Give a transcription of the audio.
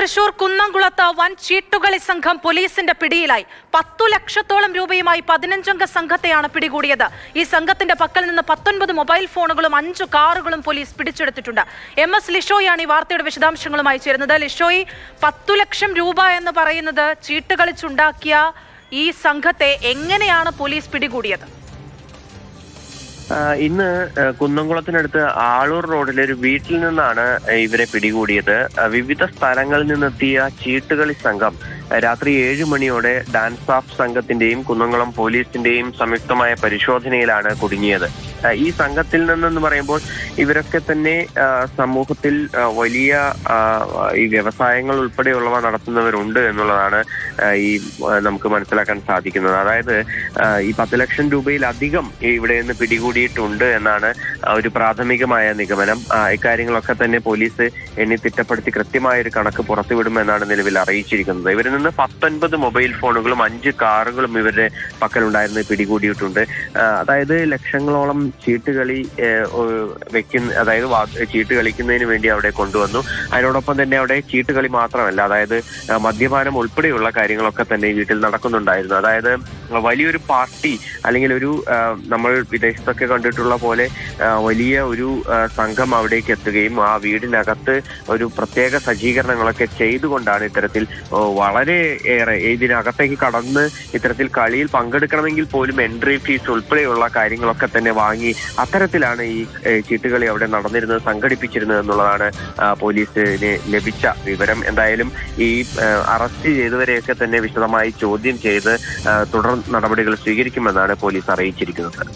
തൃശൂർ കുന്നംകുളത്ത് വൻ ചീട്ടുകളി സംഘം പോലീസിന്റെ പിടിയിലായി. 10 ലക്ഷത്തോളം രൂപയുമായി 15-അംഗ സംഘത്തെയാണ് പിടികൂടിയത്. ഈ സംഘത്തിന്റെ പക്കൽ നിന്ന് 19 മൊബൈൽ ഫോണുകളും 5 കാറുകളും പോലീസ് പിടിച്ചെടുത്തിട്ടുണ്ട്. MS ലിഷോയാണ് ഈ വാർത്തയുടെ വിശദാംശങ്ങളുമായി ചേരുന്നത്. ലിഷോയി, 10 ലക്ഷം രൂപ എന്ന് പറയുന്നത് ചീട്ടുകളിച്ചുണ്ടാക്കിയ ഈ സംഘത്തെ എങ്ങനെയാണ് പോലീസ് പിടികൂടിയത്? ഇന്ന് കുന്നംകുളത്തിനടുത്ത് ആളൂർ റോഡിലെ ഒരു വീട്ടിൽ നിന്നാണ് ഇവരെ പിടികൂടിയത്. വിവിധ സ്ഥലങ്ങളിൽ നിന്നെത്തിയ ചീട്ടുകളി സംഘം രാത്രി 7 മണിയോടെ ഡാൻസ് ഓഫ് സംഘത്തിന്റെയും കുന്നംകുളം പോലീസിന്റെയും സംയുക്തമായ പരിശോധനയിലാണ് കുടുങ്ങിയത്. ഈ സംഘത്തിൽ നിന്നെന്ന് പറയുമ്പോൾ ഇവരൊക്കെ തന്നെ സമൂഹത്തിൽ വലിയ ഈ വ്യവസായങ്ങൾ ഉൾപ്പെടെയുള്ളവ നടത്തുന്നവരുണ്ട് എന്നുള്ളതാണ് ഈ നമുക്ക് മനസ്സിലാക്കാൻ സാധിക്കുന്നത്. അതായത് ഈ 10 ലക്ഷം രൂപയിലധികം ഇവിടെ നിന്ന് പിടികൂടിയിട്ടുണ്ട് എന്നാണ് ഒരു പ്രാഥമികമായ നിഗമനം. ഇക്കാര്യങ്ങളൊക്കെ തന്നെ പോലീസ് എണ്ണി തിട്ടപ്പെടുത്തി കൃത്യമായ ഒരു കണക്ക് പുറത്തുവിടുമെന്നാണ് നിലവിൽ അറിയിച്ചിരിക്കുന്നത്. ഇവരിൽ നിന്ന് 19 മൊബൈൽ ഫോണുകളും 5 കാറുകളും ഇവരുടെ പക്കലുണ്ടായിരുന്ന പിടികൂടിയിട്ടുണ്ട്. അതായത് ലക്ഷങ്ങളോളം ചീട്ടുകളി അതായത് ചീട്ട് കളിക്കുന്നതിന് വേണ്ടി അവിടെ കൊണ്ടുവന്നു. അതിനോടൊപ്പം തന്നെ അവിടെ ചീട്ടുകളി മാത്രമല്ല, അതായത് മദ്യപാനം ഉൾപ്പെടെയുള്ള കാര്യങ്ങളൊക്കെ തന്നെ വീട്ടിൽ നടക്കുന്നുണ്ടായിരുന്നു. അതായത് വലിയൊരു പാർട്ടി അല്ലെങ്കിൽ ഒരു നമ്മൾ വിദേശത്തൊക്കെ കണ്ടിട്ടുള്ള പോലെ വലിയ ഒരു സംഘം അവിടേക്ക് എത്തുകയും ആ വീടിനകത്ത് ഒരു പ്രത്യേക സജ്ജീകരണങ്ങളൊക്കെ ചെയ്തുകൊണ്ടാണ് ഇത്തരത്തിൽ വളരെ ഏറെ ഇതിനകത്തേക്ക് കടന്ന് ഇത്തരത്തിൽ കളിയിൽ പങ്കെടുക്കണമെങ്കിൽ പോലും എൻട്രി ഫീസ് ഉൾപ്പെടെയുള്ള കാര്യങ്ങളൊക്കെ തന്നെ വാങ്ങി അത്തരത്തിലാണ് ഈ ചീട്ടുകളി അവിടെ നടന്നിരുന്നത്, സംഘടിപ്പിച്ചിരുന്നത് എന്നുള്ളതാണ് പോലീസിന് ലഭിച്ച വിവരം. എന്തായാലും ഈ അറസ്റ്റ് ചെയ്തവരെയൊക്കെ തന്നെ വിശദമായി ചോദ്യം ചെയ്ത് തുടർ നടപടികൾ സ്വീകരിക്കുമെന്നാണ് പോലീസ് അറിയിച്ചിരിക്കുന്നത്.